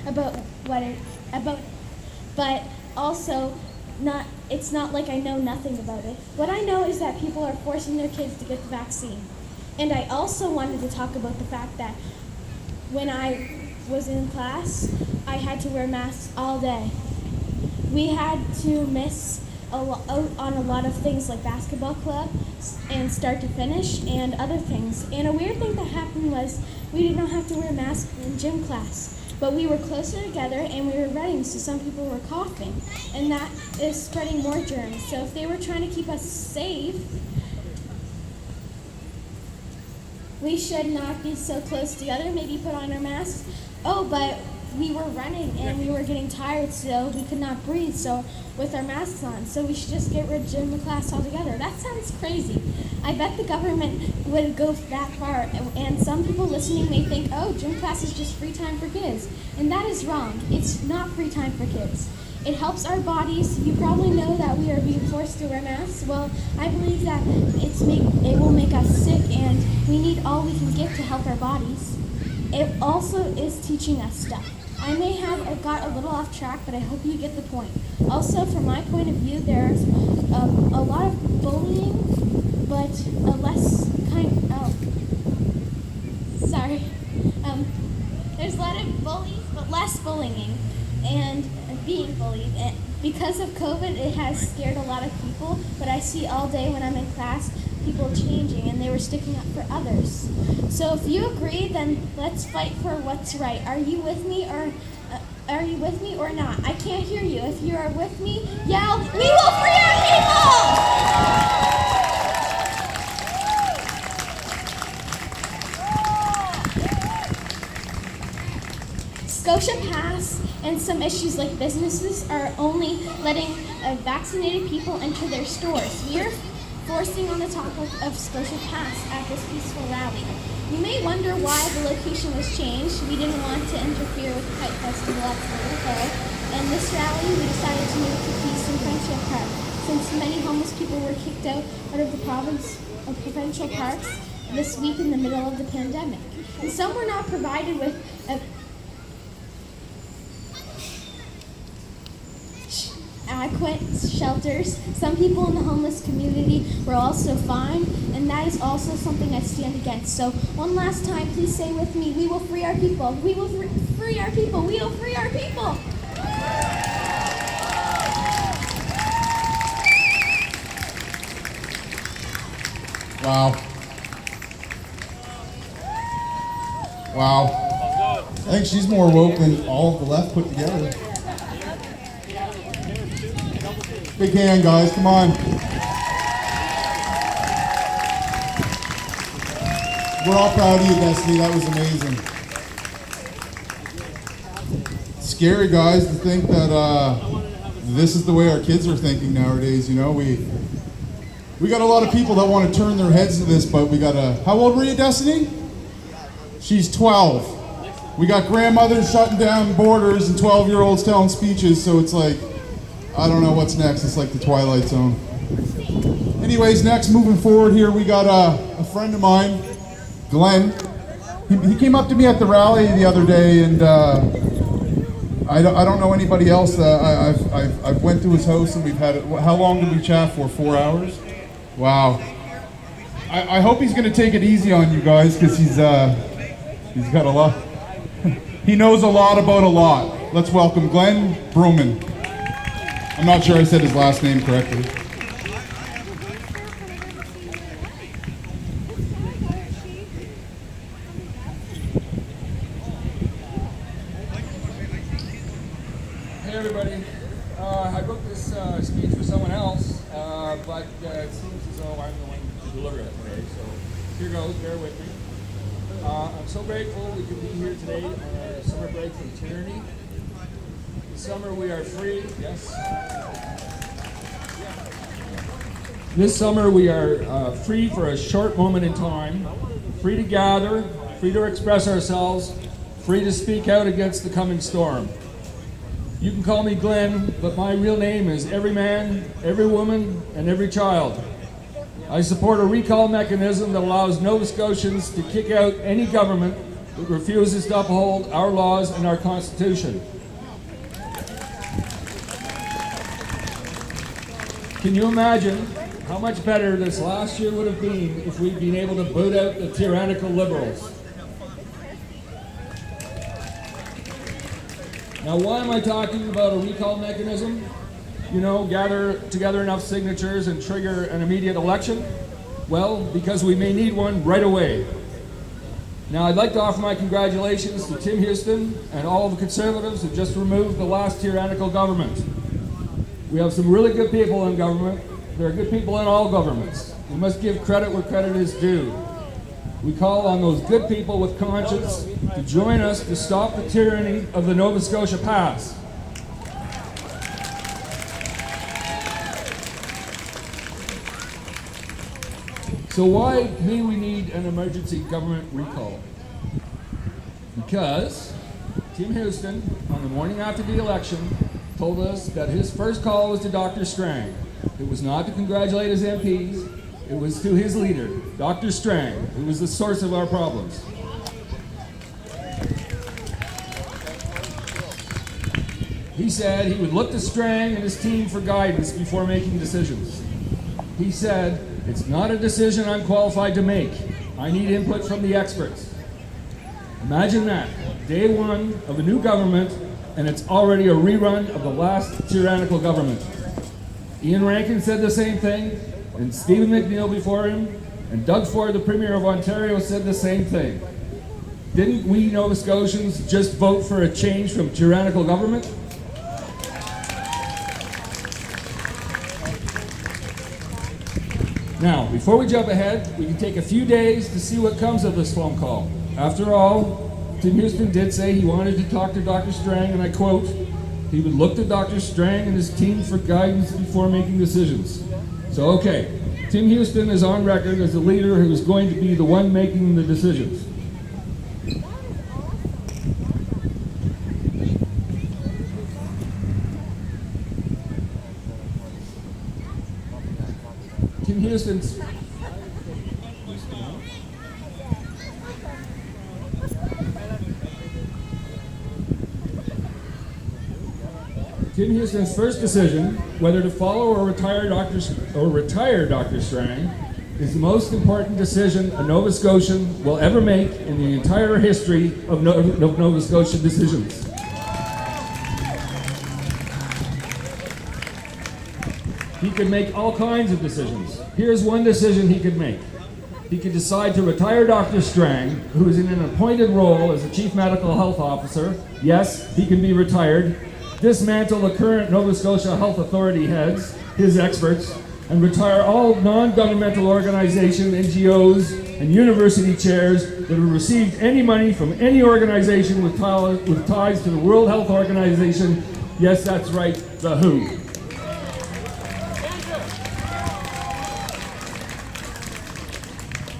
about about, but also it's not like I know nothing about it. What I know is that people are forcing their kids to get the vaccine. And I also wanted to talk about the fact that when I was in class, I had to wear masks all day. We had to miss out on a lot of things like basketball club and start to finish and other things. And a weird thing that happened was we did not have to wear masks in gym class, but we were closer together and we were running, so some people were coughing, and that is spreading more germs. So if they were trying to keep us safe, we should not be so close together, maybe put on our masks. Oh, but we were running and we were getting tired, so we could not breathe, so with our masks on. So we should just get rid of gym class altogether. That sounds crazy. I bet the government would go that far, and some people listening may think, oh, gym class is just free time for kids. And that is wrong. It's not free time for kids. It helps our bodies. You probably know that we are being forced to wear masks. Well, I believe that it will make us sick, and we need all we can get to help our bodies. It also is teaching us stuff. I may have got a little off track, but I hope you get the point. Also, from my point of view, there's a lot of bullying, but a less there's a lot of bullies, but less bullying and being bullied. And because of COVID, it has scared a lot of people, but I see all day when I'm in class people changing, and they were sticking up for others. So if you agree, then let's fight for what's right. Are you with me or not? I can't hear you. If you are with me, yell, "We will free our people!" Scotia Pass and some issues like businesses are only letting vaccinated people enter their stores. We are forcing on the topic of Scotia Pass at this peaceful rally. You may wonder why the location was changed. We didn't want to interfere with the Kite Festival at Hill, and this rally we decided to move to Peace and Provincial Park, since many homeless people were kicked out of the province of provincial parks this week in the middle of the pandemic. And some were not provided with adequate shelters. Some people in the homeless community were also fined, and that is also something I stand against. So one last time, please say with me, we will free our people. We will free our people. We will free our people. Wow. Wow. I think she's more woke than all of the left put together. Big hand, guys, come on. We're all proud of you, Destiny. That was amazing. It's scary, guys, to think that this is the way our kids are thinking nowadays. You know, we got a lot of people that want to turn their heads to this, but we got how old were you, Destiny? She's 12. We got grandmothers shutting down borders and 12-year-olds telling speeches, so it's like, I don't know what's next. It's like the Twilight Zone. Anyways, next, moving forward here, we got a friend of mine, Glenn. He came up to me at the rally the other day, and I don't know anybody else. I've went to his house, and we've had it. How long did we chat for? 4 hours? Wow. I hope he's going to take it easy on you guys, because he's got a lot. He knows a lot about a lot. Let's welcome Glenn Broman. I'm not sure I said his last name correctly. Hey everybody, I booked this speech for someone else, but it seems as though I'm the one to deliver it today, so here goes, bear with me. I'm so grateful we could be here today on our summer break from tyranny. This summer we are free, yes. This summer we are free for a short moment in time, free to gather, free to express ourselves, free to speak out against the coming storm. You can call me Glenn, but my real name is every man, every woman, and every child. I support a recall mechanism that allows Nova Scotians to kick out any government that refuses to uphold our laws and our Constitution. Can you imagine how much better this last year would have been if we'd been able to boot out the tyrannical Liberals? Now, why am I talking about a recall mechanism? You know, gather together enough signatures and trigger an immediate election? Well, because we may need one right away. Now, I'd like to offer my congratulations to Tim Houston and all of the Conservatives who just removed the last tyrannical government. We have some really good people in government. There are good people in all governments. We must give credit where credit is due. We call on those good people with conscience to join us to stop the tyranny of the Nova Scotia past. So why do we need an emergency government recall? Because Tim Houston, on the morning after the election, told us that his first call was to Dr. Strang. It was not to congratulate his MPs, it was to his leader, Dr. Strang, who was the source of our problems. He said he would look to Strang and his team for guidance before making decisions. He said, "It's not a decision I'm qualified to make. I need input from the experts." Imagine that, day one of a new government, and it's already a rerun of the last tyrannical government. Ian Rankin said the same thing, and Stephen McNeil before him, and Doug Ford, the Premier of Ontario, said the same thing. Didn't we Nova Scotians just vote for a change from tyrannical government? Now, before we jump ahead, we can take a few days to see what comes of this phone call. After all, Tim Houston did say he wanted to talk to Dr. Strang, and I quote, he would look to Dr. Strang and his team for guidance before making decisions. So, okay, Tim Houston is on record as the leader who is going to be the one making the decisions. Tim Houston's first decision, whether to follow or retire Dr. Strang, is the most important decision a Nova Scotian will ever make in the entire history of Nova Scotia decisions. He could make all kinds of decisions. Here's one decision he could make. He could decide to retire Dr. Strang, who is in an appointed role as a Chief Medical Health Officer. Yes, he can be retired. Dismantle the current Nova Scotia Health Authority heads, his experts, and retire all non-governmental organizations, NGOs, and university chairs that have received any money from any organization with ties to the World Health Organization. Yes, that's right, the WHO.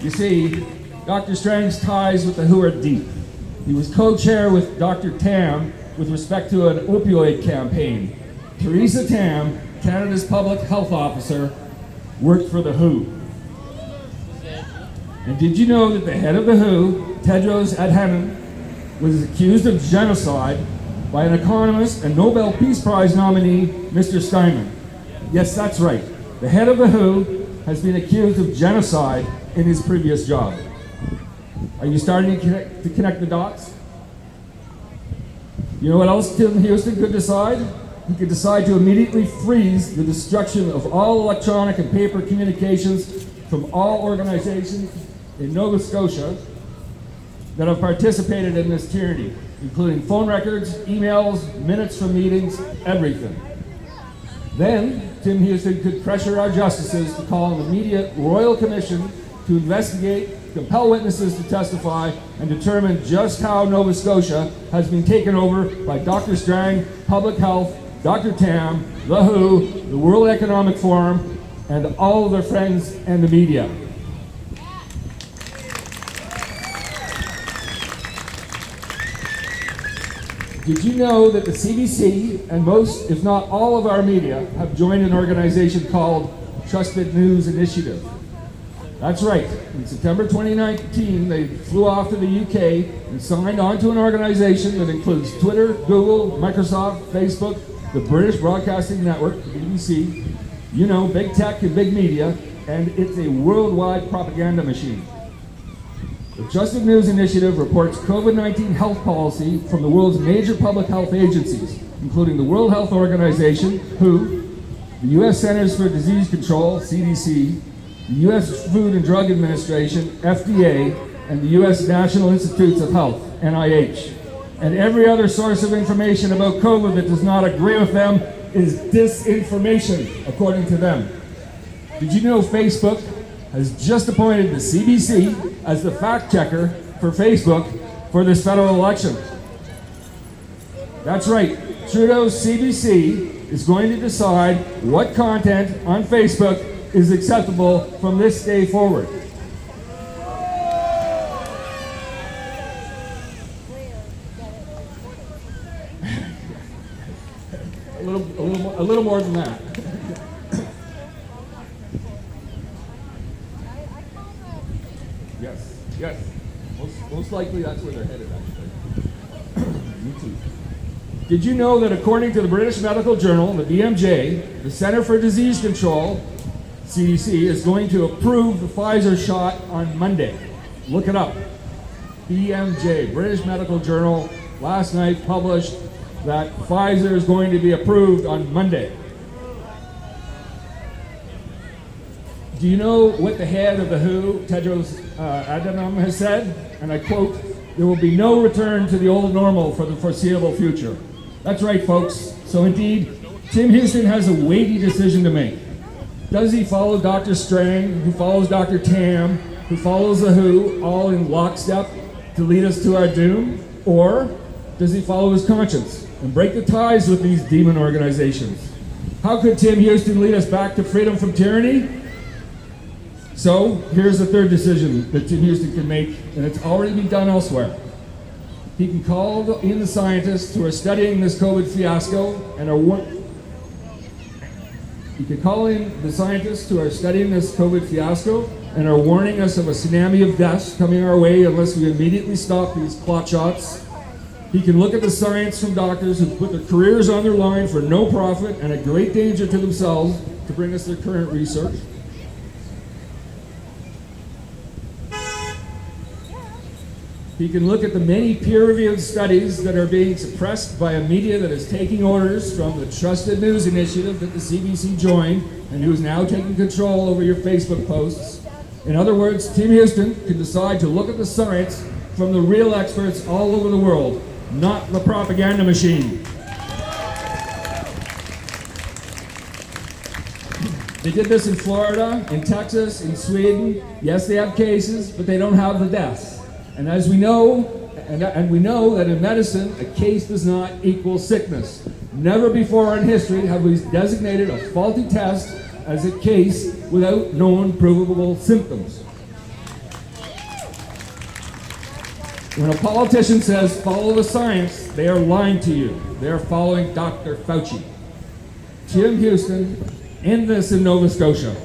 You see, Dr. Strang's ties with the WHO are deep. He was co-chair with Dr. Tam with respect to an opioid campaign. Theresa Tam, Canada's public health officer, worked for the WHO. And did you know that the head of the WHO, Tedros Adhanom, was accused of genocide by an economist and Nobel Peace Prize nominee, Mr. Steinman? Yes, that's right. The head of the WHO has been accused of genocide in his previous job. Are you starting to connect the dots? You know what else Tim Houston could decide? He could decide to immediately freeze the destruction of all electronic and paper communications from all organizations in Nova Scotia that have participated in this tyranny, including phone records, emails, minutes from meetings, everything. Then, Tim Houston could pressure our justices to call an immediate royal commission to investigate, compel witnesses to testify, and determine just how Nova Scotia has been taken over by Dr. Strang, Public Health, Dr. Tam, the WHO, the World Economic Forum, and all of their friends and the media. Did you know that the CBC and most, if not all of our media have joined an organization called Trusted News Initiative? That's right. In September 2019, they flew off to the UK and signed on to an organization that includes Twitter, Google, Microsoft, Facebook, the British Broadcasting Network, the BBC, you know, big tech and big media, and it's a worldwide propaganda machine. The Trusted News Initiative reports COVID-19 health policy from the world's major public health agencies, including the World Health Organization, WHO, the U.S. Centers for Disease Control, CDC, the U.S. Food and Drug Administration, FDA, and the U.S. National Institutes of Health, NIH. And every other source of information about COVID that does not agree with them is disinformation, according to them. Did you know Facebook has just appointed the CBC as the fact checker for Facebook for this federal election? That's right, Trudeau's CBC is going to decide what content on Facebook is acceptable from this day forward. A little more than that. Yes. Most likely that's where they're headed, actually. Me too. Did you know that according to the British Medical Journal, the BMJ, the Center for Disease Control, CDC, is going to approve the Pfizer shot on Monday? Look it up. BMJ, British Medical Journal, last night published that Pfizer is going to be approved on Monday. Do you know what the head of the WHO, Tedros Adhanom, has said? And I quote, "There will be no return to the old normal for the foreseeable future." That's right, folks. So indeed, Tim Houston has a weighty decision to make. Does he follow Dr. Strang, who follows Dr. Tam, who follows the WHO, all in lockstep to lead us to our doom? Or does he follow his conscience and break the ties with these demon organizations? How could Tim Houston lead us back to freedom from tyranny? So here's the third decision that Tim Houston can make, and it's already been done elsewhere. He can call in the scientists who are studying this COVID fiasco and are warning us of a tsunami of deaths coming our way unless we immediately stop these clot shots. He can look at the science from doctors who put their careers on their line for no profit and at great danger to themselves to bring us their current research. He can look at the many peer-reviewed studies that are being suppressed by a media that is taking orders from the Trusted News Initiative that the CBC joined and who is now taking control over your Facebook posts. In other words, Tim Houston can decide to look at the science from the real experts all over the world, not the propaganda machine. They did this in Florida, in Texas, in Sweden. Yes, they have cases, but they don't have the deaths. And as we know, and we know that in medicine, a case does not equal sickness. Never before in history have we designated a faulty test as a case without known provable symptoms. When a politician says follow the science, they are lying to you. They are following Dr. Fauci. Tim Houston, end this in Nova Scotia.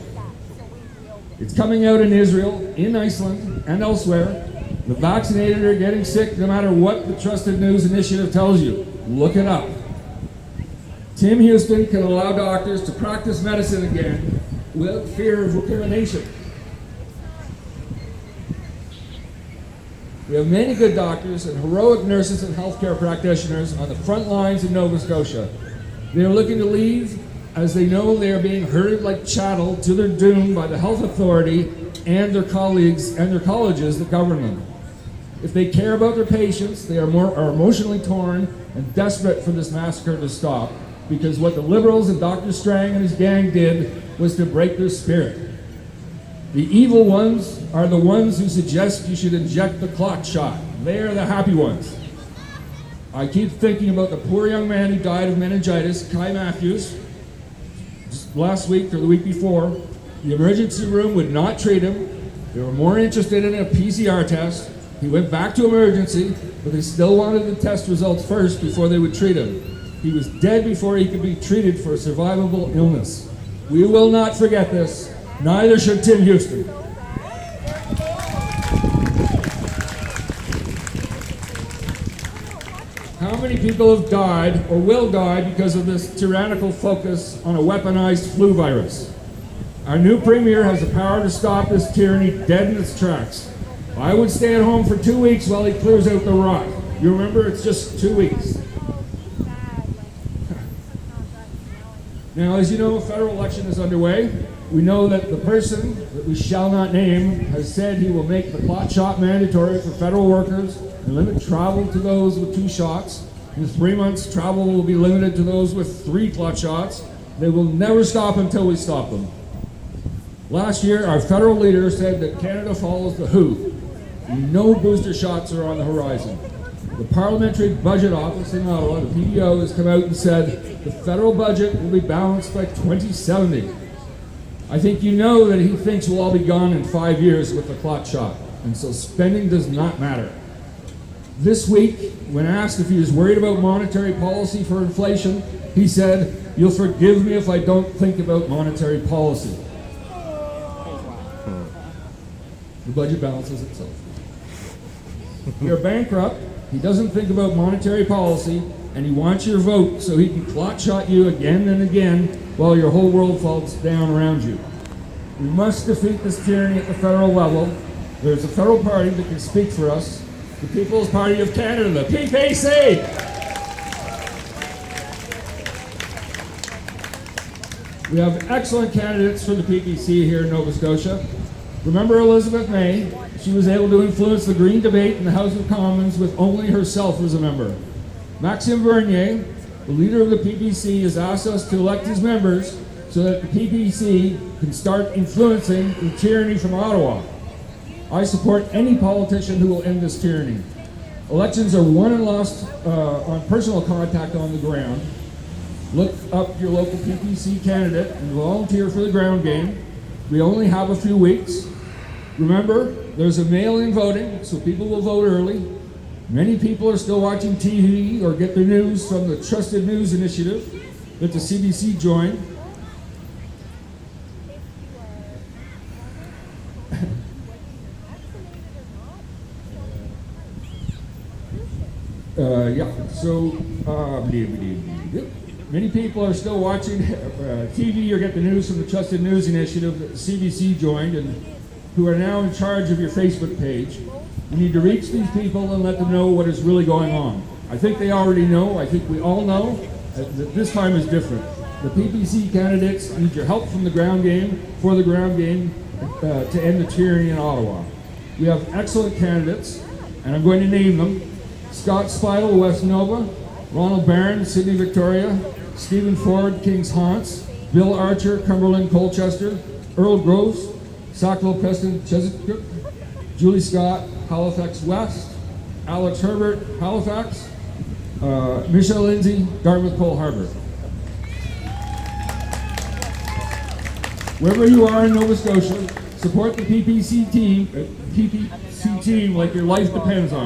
It's coming out in Israel, in Iceland, and elsewhere. The vaccinated are getting sick no matter what the Trusted News Initiative tells you. Look it up. Tim Houston can allow doctors to practice medicine again without fear of recrimination. We have many good doctors and heroic nurses and healthcare practitioners on the front lines in Nova Scotia. They are looking to leave as they know they are being herded like chattel to their doom by the health authority and their colleagues and their colleges that govern them. If they care about their patients, they are emotionally torn and desperate for this massacre to stop, because what the Liberals and Dr. Strang and his gang did was to break their spirit. The evil ones are the ones who suggest you should inject the clot shot. They are the happy ones. I keep thinking about the poor young man who died of meningitis, Kai Matthews, just last week or the week before. The emergency room would not treat him. They were more interested in a PCR test. He went back to emergency, but they still wanted the test results first before they would treat him. He was dead before he could be treated for a survivable illness. We will not forget this. Neither should Tim Houston. many people have died or will die because of this tyrannical focus on a weaponized flu virus. Our new premier has the power to stop this tyranny dead in its tracks. I would stay at home for 2 weeks while he clears out the rot. You remember, it's just 2 weeks. Now, as you know, a federal election is underway. We know that the person that we shall not name has said he will make the clot shot mandatory for federal workers and limit travel to those with 2 shots. In 3 months, travel will be limited to those with 3 clot shots. They will never stop until we stop them. Last year, our federal leader said that Canada follows the WHO. No booster shots are on the horizon. The Parliamentary Budget Office in Ottawa, the PBO, has come out and said the federal budget will be balanced by 2070. I think you know that he thinks we'll all be gone in 5 years with the clot shot, and so spending does not matter. This week, when asked if he was worried about monetary policy for inflation, he said, "You'll forgive me if I don't think about monetary policy." The budget balances itself. You're bankrupt, he doesn't think about monetary policy, and he wants your vote so he can clot shot you again and again while your whole world falls down around you. We must defeat this tyranny at the federal level. There's a federal party that can speak for us, the People's Party of Canada, the PPC. We have excellent candidates for the PPC here in Nova Scotia. Remember Elizabeth May? She was able to influence the Green debate in the House of Commons with only herself as a member. Maxime Bernier, the leader of the PPC, has asked us to elect his members so that the PPC can start influencing the tyranny from Ottawa. I support any politician who will end this tyranny. Elections are won and lost on personal contact on the ground. Look up your local PPC candidate and volunteer for the ground game. We only have a few weeks. Remember, there's a mail-in voting, so people will vote early. Many people are still watching TV or get their news from the Trusted News Initiative that the CBC joined. Many people are still watching TV or get the news from the Trusted News Initiative that the CBC joined and who are now in charge of your Facebook page. We need to reach these people and let them know what is really going on. I think they already know. I think we all know that this time is different. The PPC candidates need your help from the ground game, for the ground game, to end the tyranny in Ottawa. We have excellent candidates, and I'm going to name them. Scott Spidle, West Nova; Ronald Barron, Sydney Victoria; Stephen Ford, Kings Haunts; Bill Archer, Cumberland Colchester; Earl Groves, Sackville Preston Chesapeake; Julie Scott, Halifax West; Alex Herbert, Halifax; Michelle Lindsay, Dartmouth Cole Harbour. Wherever you are in Nova Scotia, support the PPC team like your life depends on it.